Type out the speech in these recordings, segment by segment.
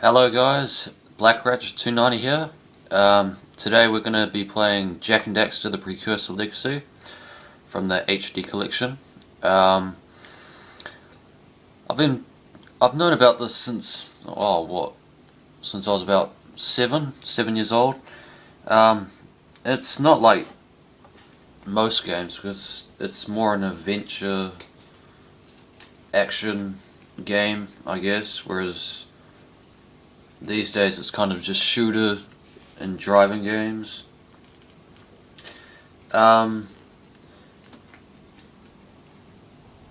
Hello guys, Black Ratchet 290 here. Today we're going to be playing Jak and Daxter, the Precursor Legacy from the HD collection. I've known about this since since I was about seven years old. It's not like most games because it's more an adventure action game, I guess, whereas these days it's kind of just shooter and driving games.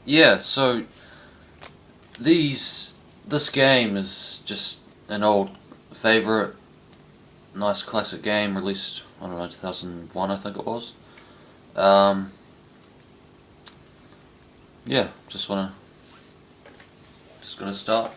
Yeah, so this game is just an old favorite, nice classic game released, I don't know, 2001 I think it was. Yeah, just gonna start.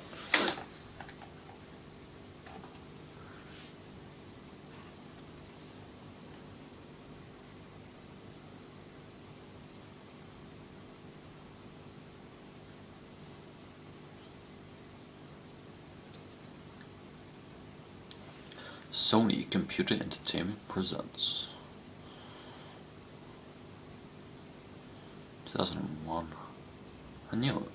Sony Computer Entertainment presents 2001. I knew it.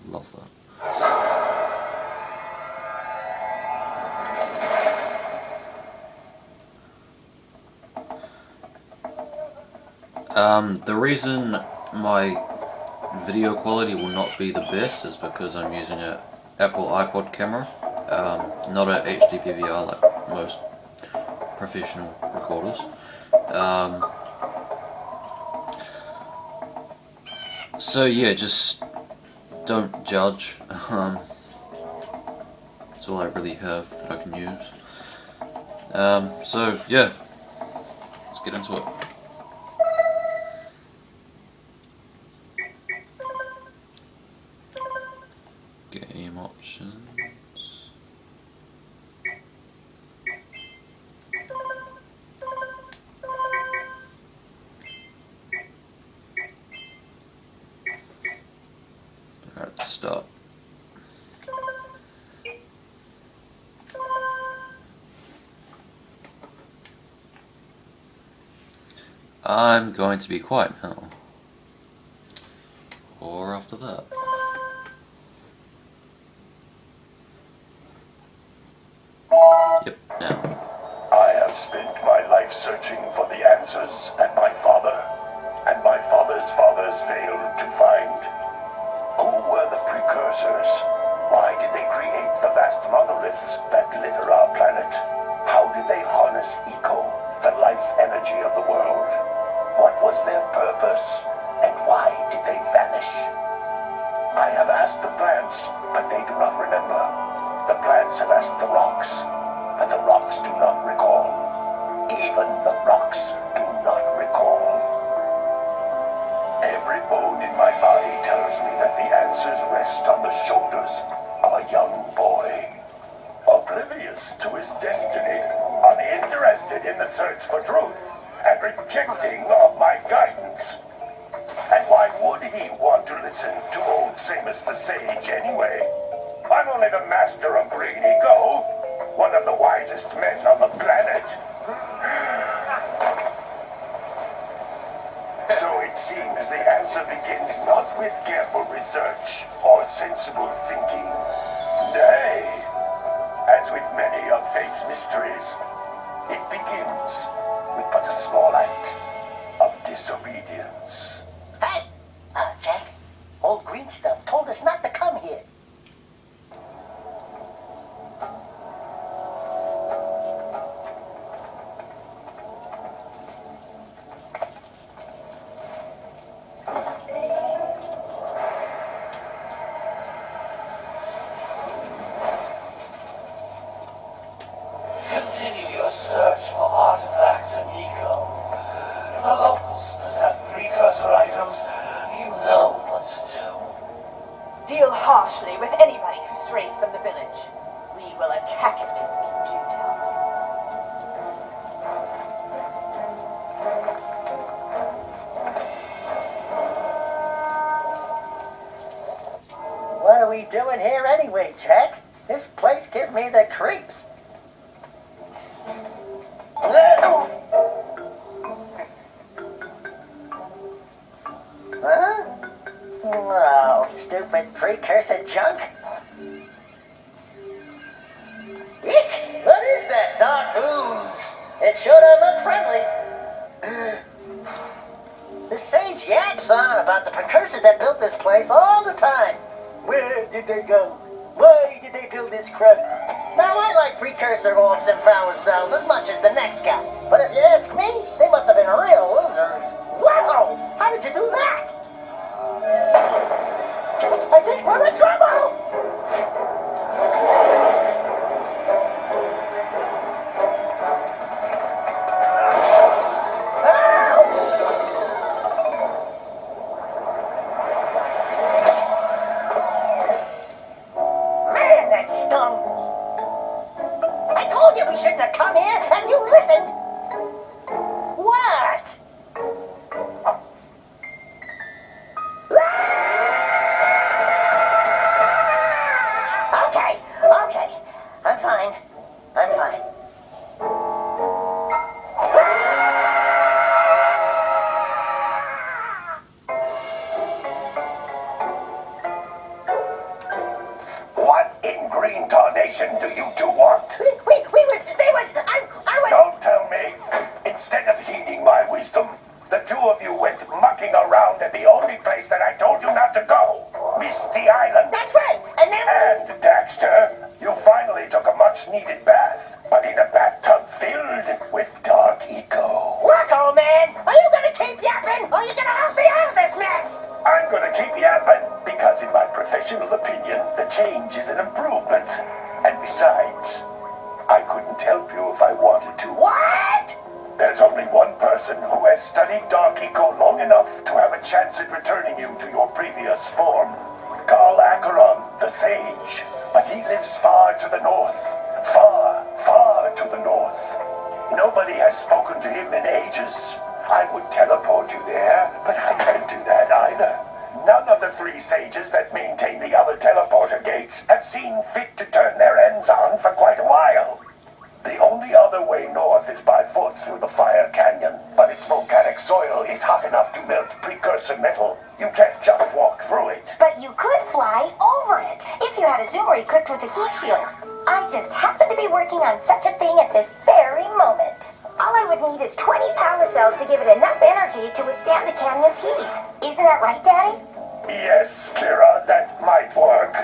Love that. The reason my video quality will not be the best is because I'm using an Apple iPod camera, not a HD PVR like most professional recorders. So yeah, just don't judge. That's all I really have that I can use. So yeah, let's get into it. Game options. Alright, let's start. I'm going to be quiet now. Or after that. Yep, now. I have spent my life searching for the answers that my father and my father's fathers failed to find. Who were the precursors? Why did they create the vast monoliths that litter our planet? How did they harness eco, the life energy of the world? What was their purpose? And why did they vanish? I have asked the plants, but they do not remember. The plants have asked the rocks, but the rocks do not recall. Even the rocks do not recall. Every bone in my body tells me that the answers rest on the shoulders of a young boy. Oblivious to his destiny, uninterested in the search for truth, and rejecting of my guidance. And why would he want to listen to old Samos the Sage anyway? I'm only the master of Green Ego, one of the wisest men on the planet. So it seems the answer begins not with careful research or sensible thinking. Nay, as with many of fate's mysteries, it begins with but a small act of disobedience. Hey, Jack, old green stuff told us not to come here. Continue your search for artifacts and eco. harshly with anybody who strays from the village. We will attack it in due time. What are we doing here anyway, Jack? This place gives me the creeps. Huh? Oh, stupid precursor junk. Eek! What is that dark ooze? It sure don't look friendly. The sage yaps on about the precursors that built this place all the time. Where did they go? Why did they build this crap? Now, I like precursor orbs and power cells as much as the next guy. But if you ask me, they must have been real losers. Wow! How did you do that? I think we're in trouble! Man, that stung! I told you we shouldn't have come here, and you listened! What? Okay. I'm fine. What in green tarnation do you two want? I was... Don't tell me. Instead of heeding my wisdom, the two of you went mucking around at the only place that I told you not to go. Misty Island. That's right, and then... And, Daxter, you finally took a much-needed bath, but in a bathtub filled with dark eco. Look, old man, are you gonna keep yapping, or are you gonna help me out of this mess? I'm gonna keep yapping, because in my professional opinion, the change is an improvement. And besides, I couldn't help you if I wanted to. What? There's only one person who has studied dark eco long enough to have a chance at returning you to your previous form. Gol and the Sage. But he lives far to the north. Far, far to the north. Nobody has spoken to him in ages. I would teleport you there, but I can't do that either. None of the three sages that maintain the other teleporter gates have seen fit to turn their ends on for quite a while. The only other way north is by foot through the Fire Canyon, but its volcanic soil is hot enough to melt precursor metal. You can't just walk through it. But you could fly over it if you had a zoomer equipped with a heat shield. I just happen to be working on such a thing at this very moment. All I would need is 20 power cells to give it enough energy to withstand the canyon's heat. Isn't that right, Daddy? Yes, Kira, that might work.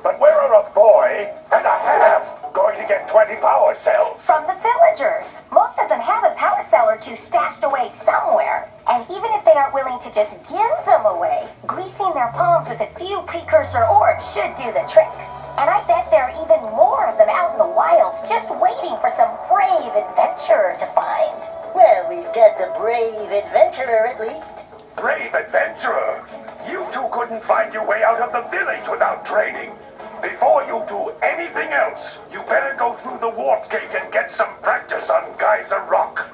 But where are a boy and a half going to get 20 power cells? From the villagers. Most of them have a power cell or two stashed away somewhere. And even if they aren't willing to just give them away, greasing their palms with a few precursor orbs should do the trick. And I bet there are even more of them out in the wilds just waiting for some brave adventurer to find. Well, we've got the brave adventurer at least. Brave adventurer! You two couldn't find your way out of the village without training. Before you do anything else, you better go through the warp gate and get some practice on Geyser Rock.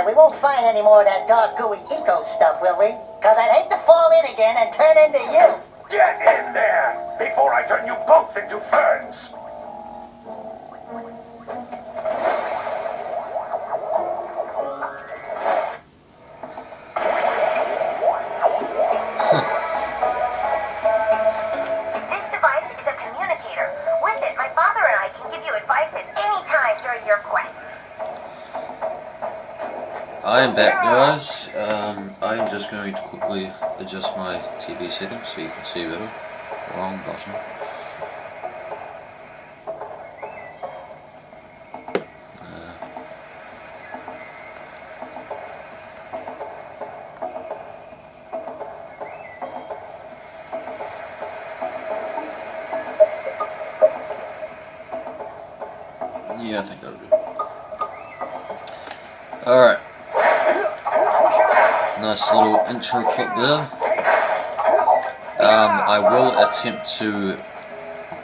We won't find any more of that dark gooey eco stuff, will we? Cause I'd hate to fall in again and turn into you. Get in there before I turn you both into ferns. This device is a communicator. With it, my father and I can give you advice at any time during your quest. I am back, guys. I am just going to quickly adjust my TV settings so you can see better. Wrong button. Yeah, I think that'll do. Alright. Nice little intro clip there. I will attempt to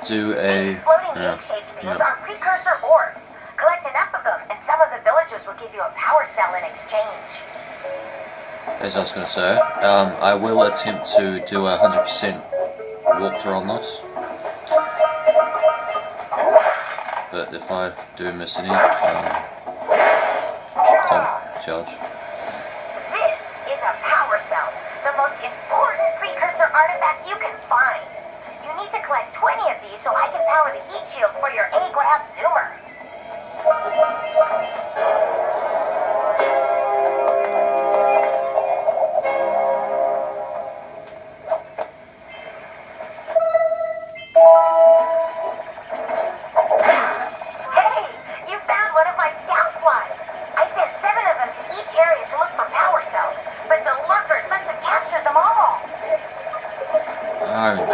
do a... These floating egg-shaped things are precursor orbs. Collect enough of them, and some of the villagers will give you a power cell in exchange. As I was going to say, I will attempt to do a 100% walkthrough on this. But if I do miss any, don't judge. This is a power cell, the most important precursor artifact you can find. You need to collect 20 of these so I can power the heat shield for your A-graph zoomer.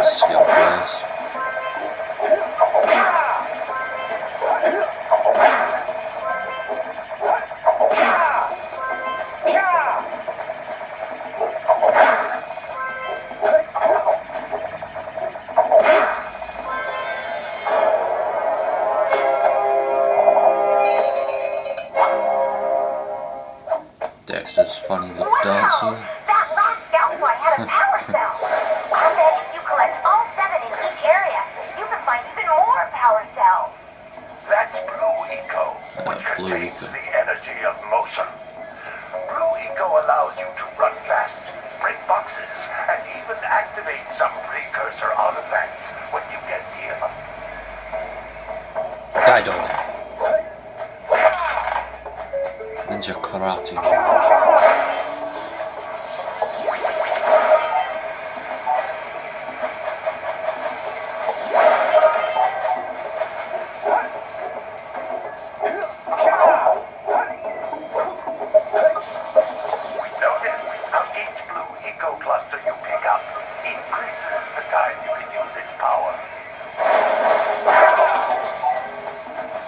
Skill players. Daxter's funny little dancer. That last scoutfly had a power cell. I bet if you collect all 7 in each area, you can find even more power cells. That's Blue Eco, which contains the energy of motion. Blue Eco allows you to run fast, break boxes, and even activate some precursor artifacts when you get near them. Daido. Ninja karate.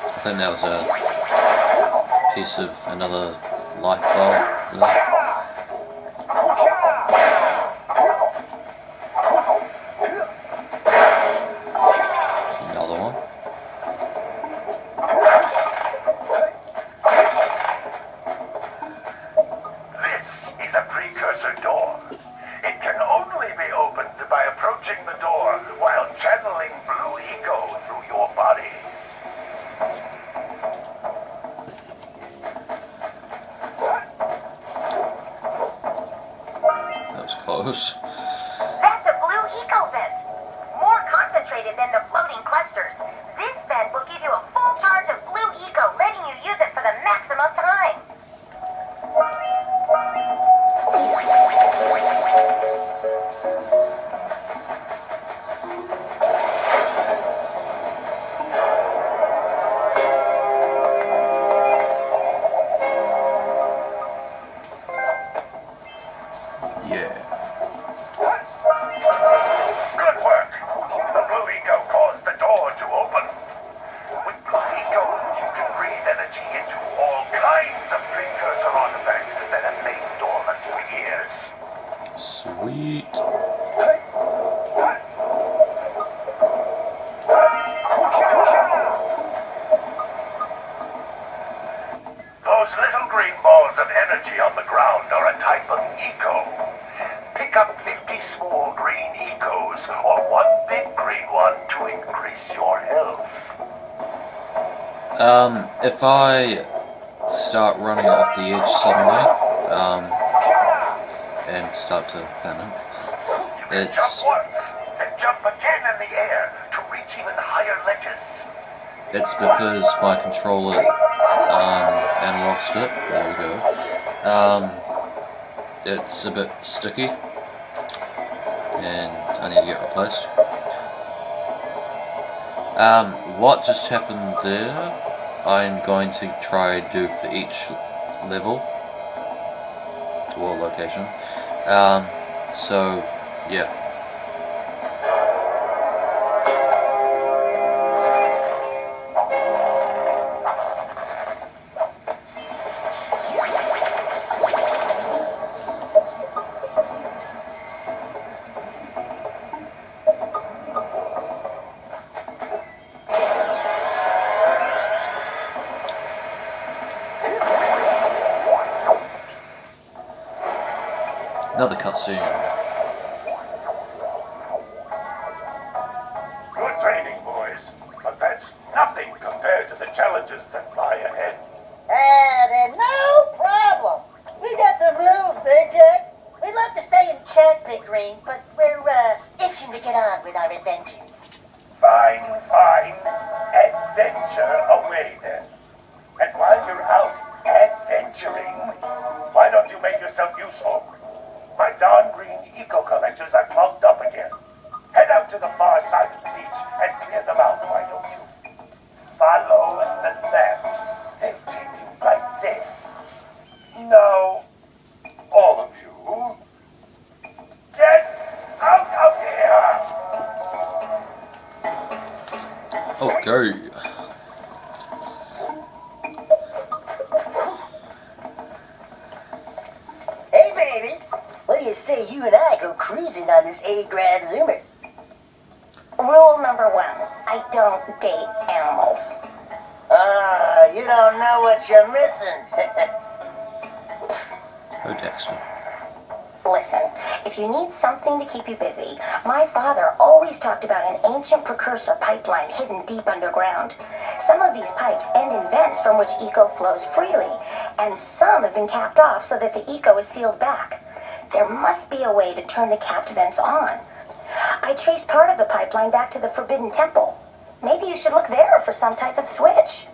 I think that was a piece of another life bulb there. Another one. This is a precursor door. It can only be opened by approaching the door while channeling Blue Eco through your body. Close. That's a Blue Eco vent. More concentrated than the floating clusters. This vent will give you a full charge of Blue Eco, letting you use it for the maximum time. Sweet. Those little green balls of energy on the ground are a type of eco. Pick up 50 small green ecos or one big green one to increase your health. If I start running off the edge suddenly, and start to panic, it's... Jump once, then jump again in the air to reach even higher ledges. It's because my controller, analog stick, there we go, it's a bit sticky, and I need to get replaced. What just happened there, I'm going to try and do for each level, or location. So, yeah. Another cutscene. Good training, boys, but that's nothing compared to the challenges that lie ahead. And no problem. We got the rules, eh, Jack? We'd love to stay in chat, Pickering, but we're itching to get on with our adventures. Fine. Adventure away then. And while you're out adventuring, why don't you make yourself useful? My darn green eco-collectors are plugged up again. Head out to the far side of the beach and clear them out, why don't you? Follow the maps. They'll take you right there. Now, all of you, get out of here! Okay. Hey, baby. What do you say you and I go cruising on this A-Grand Zoomer? Rule number 1, I don't date animals. You don't know what you're missing. Oh, Daxter. Listen, if you need something to keep you busy, my father always talked about an ancient precursor pipeline hidden deep underground. Some of these pipes end in vents from which eco flows freely, and some have been capped off so that the eco is sealed back. There must be a way to turn the capped vents on. I traced part of the pipeline back to the Forbidden Temple. Maybe you should look there for some type of switch.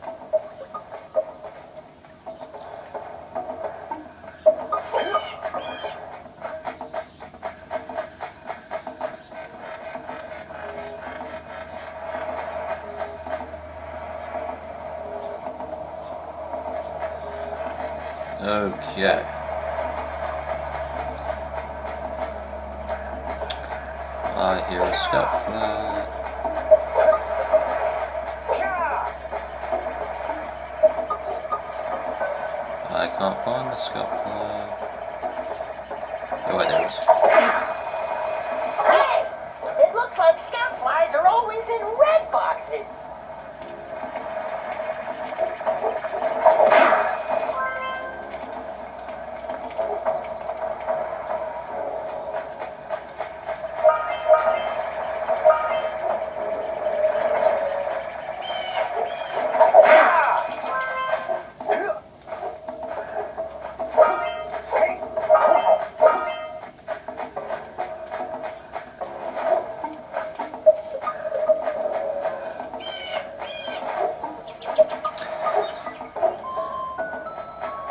Okay. I hear a scout flag. I can't find the scout flag. Oh, wait, there it is. Hey! It looks like scout flies are always in red boxes.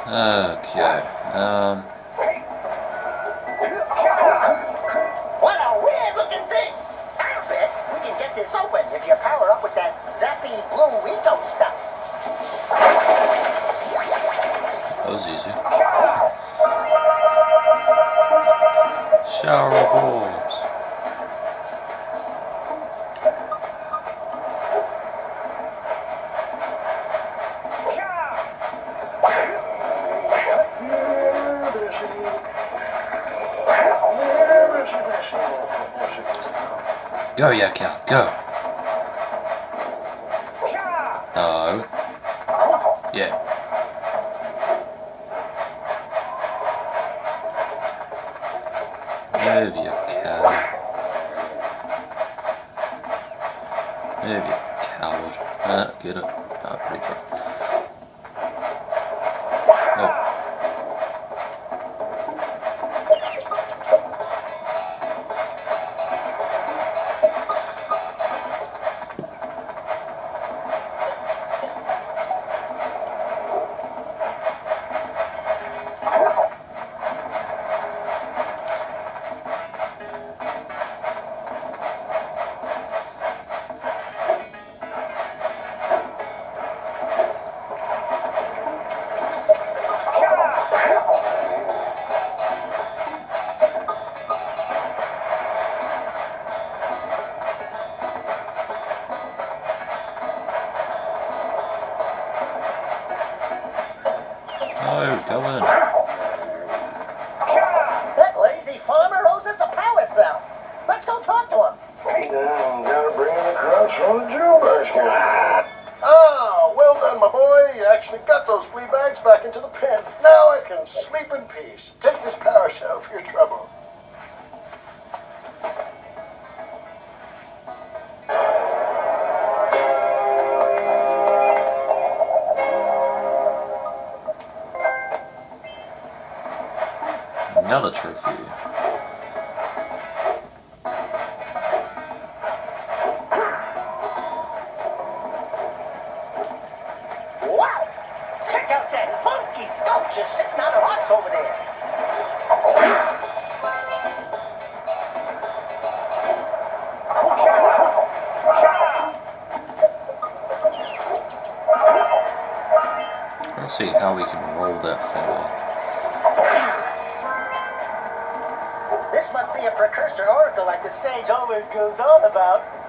Okay. What a weird looking thing. I bet we can get this open if you power up with that zappy blue eco stuff. That was easy. Shower of orbs. Go, yeah, cow, go. No. Yeah. Move, you cow. Move, you coward. Get it. Pretty sure. No. piece. Take this power cell for your trouble. Another trophy. Wow! Check out that funky sculpture sitting on the rocks over there. Let's see how we can roll that forward. This must be a precursor oracle like the sage always goes on about.